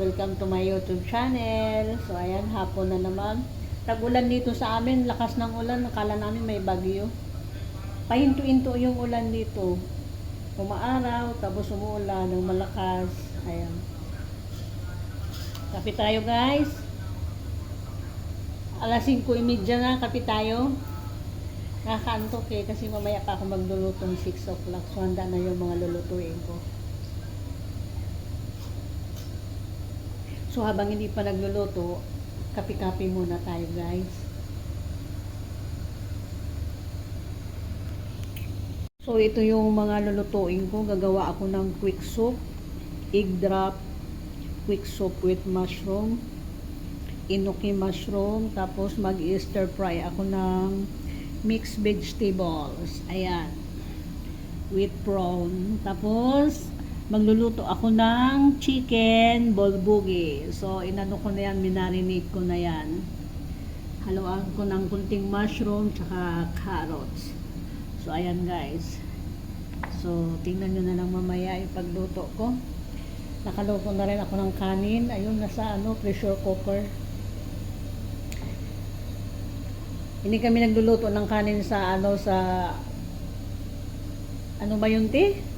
welcome to my YouTube channel. So ayan, hapon na naman. Tag-ulan dito sa amin, lakas ng ulan, akala namin may bagyo. Pahinto-hinto yung ulan dito. Umaaraw, tapos umuulan ng malakas. Ayan. Kape tayo guys. Alas 5:30 na, kape tayo. Nakaantok kasi mamaya pa ako maglulutong 6 o'clock. So handa na yung mga lulutuin ko. So habang hindi pa nagluluto, kape-kape muna tayo guys. So ito yung mga lulutuin ko. Gagawa ako ng quick soup, egg drop, quick soup with mushroom, enoki mushroom, tapos mag-stir fry ako ng mixed vegetables. Ayan. With prawn. Tapos magluluto ako ng chicken bulgogi. So, inano ko na yan, minarinate ko na yan. Haluan ko ng kunting mushroom tsaka carrots. So, ayan guys. So, tingnan nyo na lang mamaya yung pagluto ko. Nakaluto na rin ako ng kanin. Ayun, nasa pressure cooker. Hindi kami nagluluto ng kanin sa ano ba yun, te?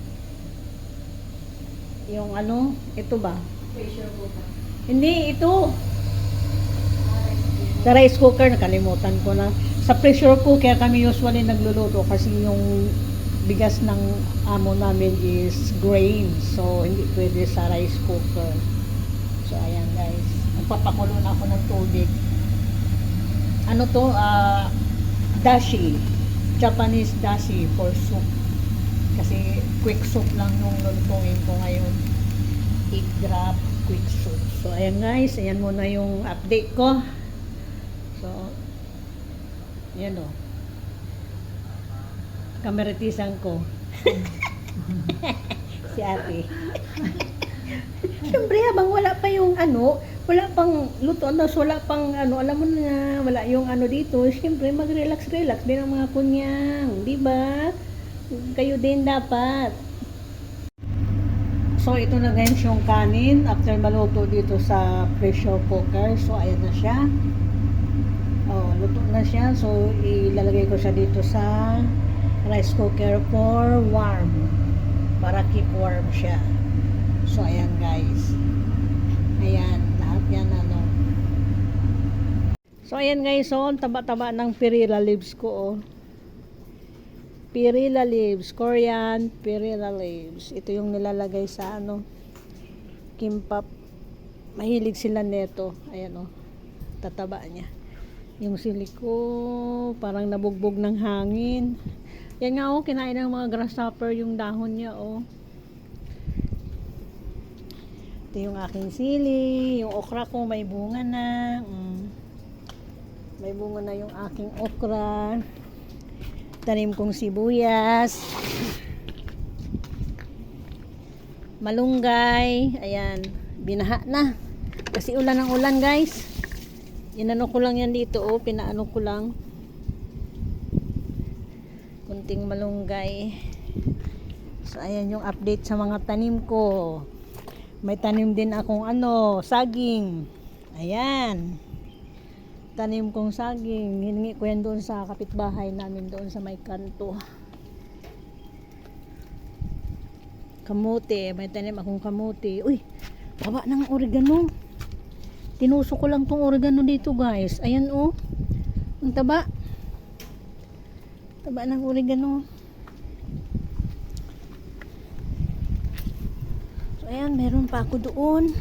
Yung ito ba? Pressure cooker. Hindi, ito. Sa rice cooker, nakalimutan ko na. Sa pressure cooker kami usually nagluluto kasi yung bigas ng amo namin is grain. So, hindi pwede sa rice cooker. So, ayan guys. Magpapakulo na ako ng tubig. Ano to? Dashi. Japanese dashi for soup. Kasi quick soup lang yung lulutuin ko ngayon. Egg drop, quick soup. So, ayan guys. Ayan muna yung update ko. So, ayan o. Kameratisan ko. Si ate. Siyempre, habang wala pa yung wala pang luto, wala pang alam mo na, wala yung dito. Siyempre, mag-relax-relax din ang mga kunyang. Diba? Kayo din dapat. So, ito na guys yung kanin after maluto dito sa pressure cooker. So, ayan na siya. Oh, luto na siya. So, ilalagay ko siya dito sa rice cooker for warm. Para keep warm siya. So, ayan guys. Ayan, lahat yan So, ayan guys, taba-taba ng perilla leaves ko, Perilla leaves, Korean perilla leaves. Ito yung nilalagay sa kimbap. Mahilig sila neto. Ayan tataba niya. Yung siliko, parang nabugbog ng hangin. Yan nga kinain ng mga grasshopper yung dahon niya Ito yung aking sili, yung okra ko may bunga na. May bunga na yung aking okra. Tanim kong sibuyas, malunggay, ayan, binaha na kasi ulan ng ulan guys. Inano ko lang yan dito pinaano ko lang kunting malunggay. So ayan yung update sa mga tanim ko. May tanim din akong saging, ayan, tanim kong saging. Hiningi ko yan doon sa kapitbahay namin doon sa may kanto. Kamote, may tanim akong kamote. Uy, taba ng oregano. Tinusok ko lang tong oregano dito guys. Ayan ang taba. Taba ng oregano. So ayan, meron pa ako doon.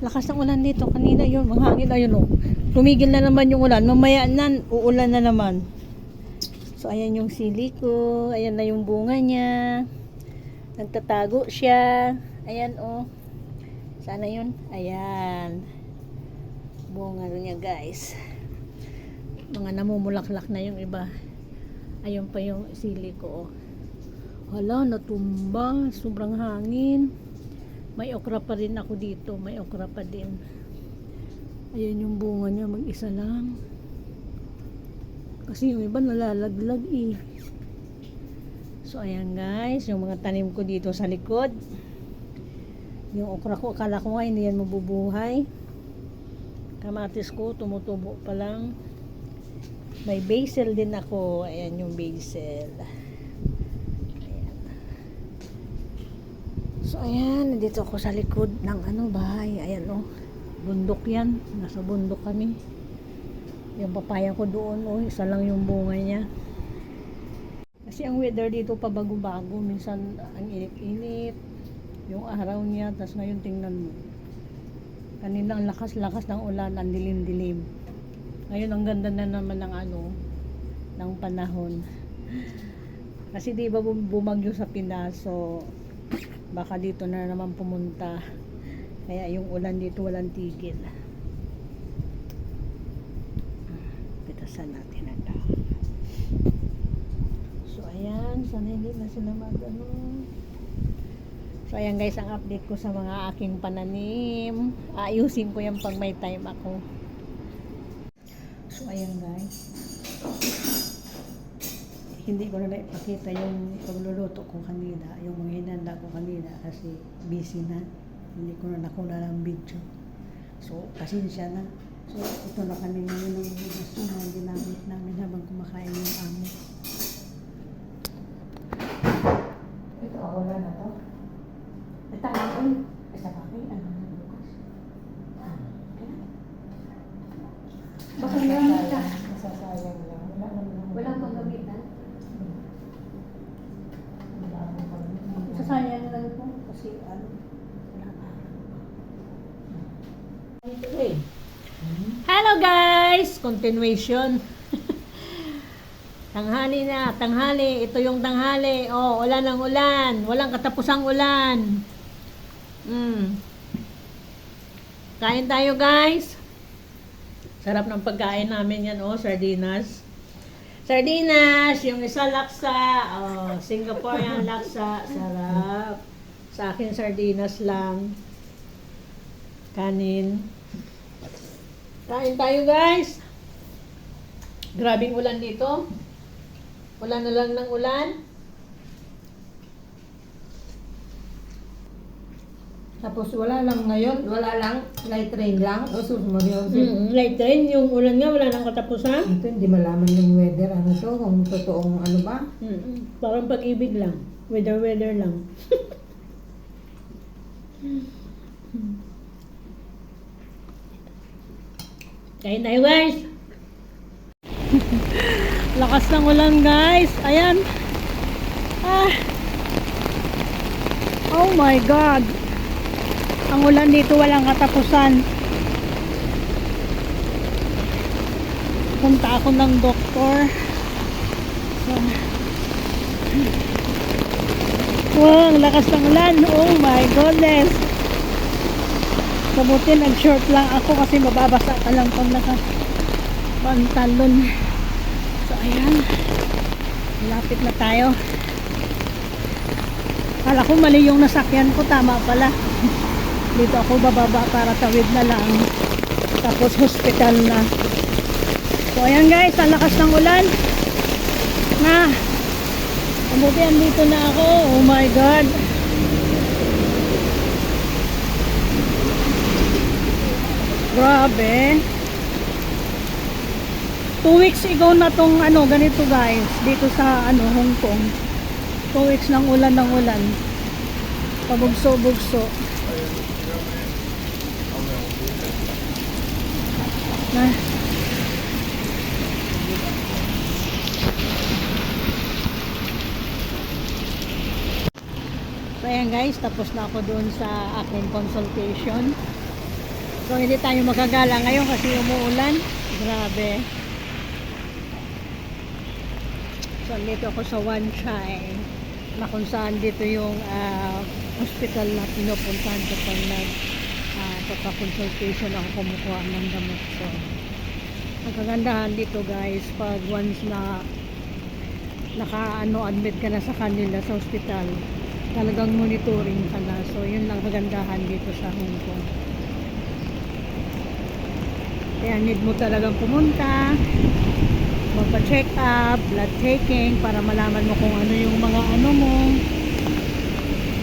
Lakas ng ulan dito kanina, yun manghangin ayun tumigil na naman yung ulan, mamaya na uulan na naman. So ayan yung sili ko, ayan na yung bunga niya, nagtatago siya, ayan sana yun, ayan bunga niya guys, mga namumulaklak na yung iba. Ayun pa yung sili ko hala, natumba, sobrang hangin. May okra pa rin ako dito. May okra pa din. Ayan yung bunga niya. Mag-isa lang. Kasi yung iba nalalaglag So ayan guys. Yung mga tanim ko dito sa likod. Yung okra ko, akala ko nga hindi yan mabubuhay. Kamatis ko, tumutubo pa lang. May basil din ako. Ayan yung basil. Ayan. So, ayan. Nandito ako sa likod ng bahay. Ayan, oh. Bundok yan. Nasa bundok kami. Yung papaya ko doon, oh. Isa lang yung bunga niya. Kasi ang weather dito pabago-bago. Minsan, ang init-init. Yung araw niya. Tapos ngayon, tingnan mo. Kanina ang lakas-lakas ng ulan. Ang dilim-dilim. Ngayon, ang ganda na naman ng ng panahon. Kasi di ba bumagyo sa Pinas, so baka dito na naman pumunta. Kaya yung ulan dito walang tigil. Pitasan natin ang dahon. So ayan, sana hindi na sila So ayan guys, ang update ko sa mga aking pananim. Ayusin ko yan pag may time ako. So ayan guys, hindi ko na ipakita yung pagluluto ko kanina, yung mga hinanda ko kanina kasi busy na, hindi ko na nakuna ng video. So pasensya na. So ito na kanina yung bigas na ginamit namin habang kumakain yung amo. Ito wala na to. Ito ako isa pa kayo ano na bukas. Baka meron ka. Masasayang lang. Wala pang gamitan. Sasayang lang po kasi wala araw. Hello guys! Continuation. Tanghali na, tanghali. Ito yung tanghali. Oh, ulan ng ulan. Walang katapusang ulan. Kain tayo guys. Sarap ng pagkain namin yan, oh, sardinas. Sardinas, yung isa laksa, oh, Singaporean laksa, sarap. Sa akin sardinas lang. Kanin. Kain tayo guys. Grabing ulan dito. Ulan na lang ng ulan. Tapos wala lang ngayon, wala lang, light rain lang, o susunod yun. Light rain, yung ulan nga, wala nang katapusan. Ito, hindi malaman yung weather, ano to, kung totoong ano ba. Parang pag-ibig lang. Weather lang. Kain tayo guys. Lakas ng ulan guys. Ayan. Oh my God. Ang ulan dito walang katapusan. Punta ako ng doktor. So, wow, ang lakas ng ulan. Oh my goodness. Kabuti nag-short lang ako kasi mababasa ka lang pag naka-pantalon. So ayan. Lapit na tayo. Kala ko mali yung nasakyan ko. Tama pala. Dito ako bababa para tawid na lang. Tapos hospital na. So ayan guys, ang lakas ng ulan. Kabuti andito na ako. Oh my God. Grabe. 2 weeks ago na tong ganito guys. Dito sa Hong Kong. 2 weeks ng ulan. Pabugso-bugso. So ayan guys, tapos na ako doon sa aking consultation. So hindi tayo magagala ngayon kasi umuulan. Grabe. So dito ako sa Wan Chai, na kung saan dito yung hospital na pinupuntahan ko pag pagka-consultation ako kumukuha ng gamot. So ang kagandahan dito guys, pag once na admit ka na sa kanila sa hospital, talagang monitoring ka na. So yun lang kagandahan dito sa Hong Kong. Kaya need mo talagang pumunta, magpa-check up, blood taking, para malaman mo kung ano yung mga mo.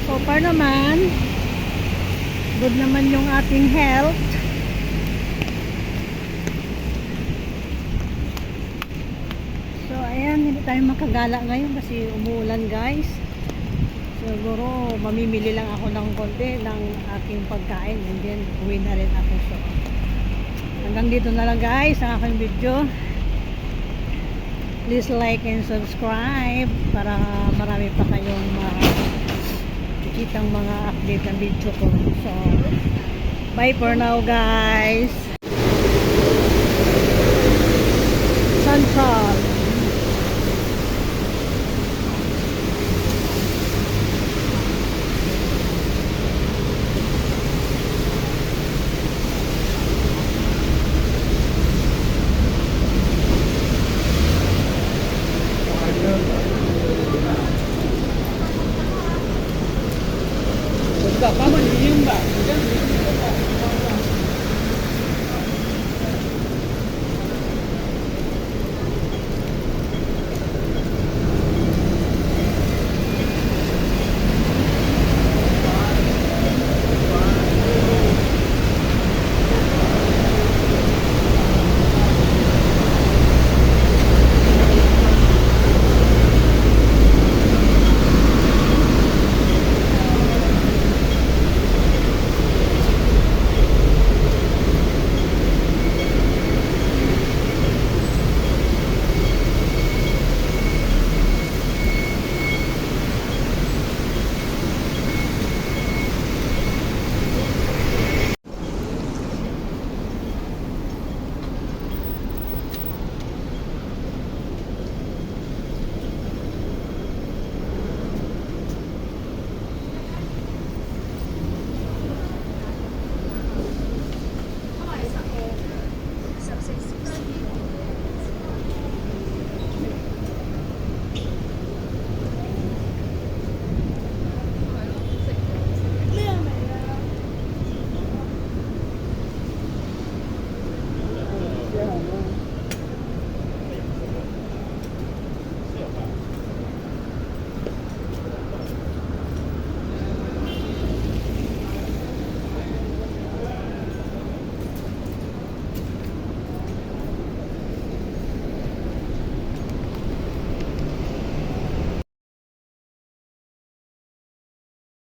So far naman, Good naman yung ating health. So ayan, hindi tayo makagala ngayon kasi umuulan guys. Siguro mamimili lang ako ng konti ng aking pagkain and then uwi na rin ako. So hanggang dito na lang guys ang aking video. Please like and subscribe para marami pa kayong makikitang mga update ng video ko. So bye for now guys. Central.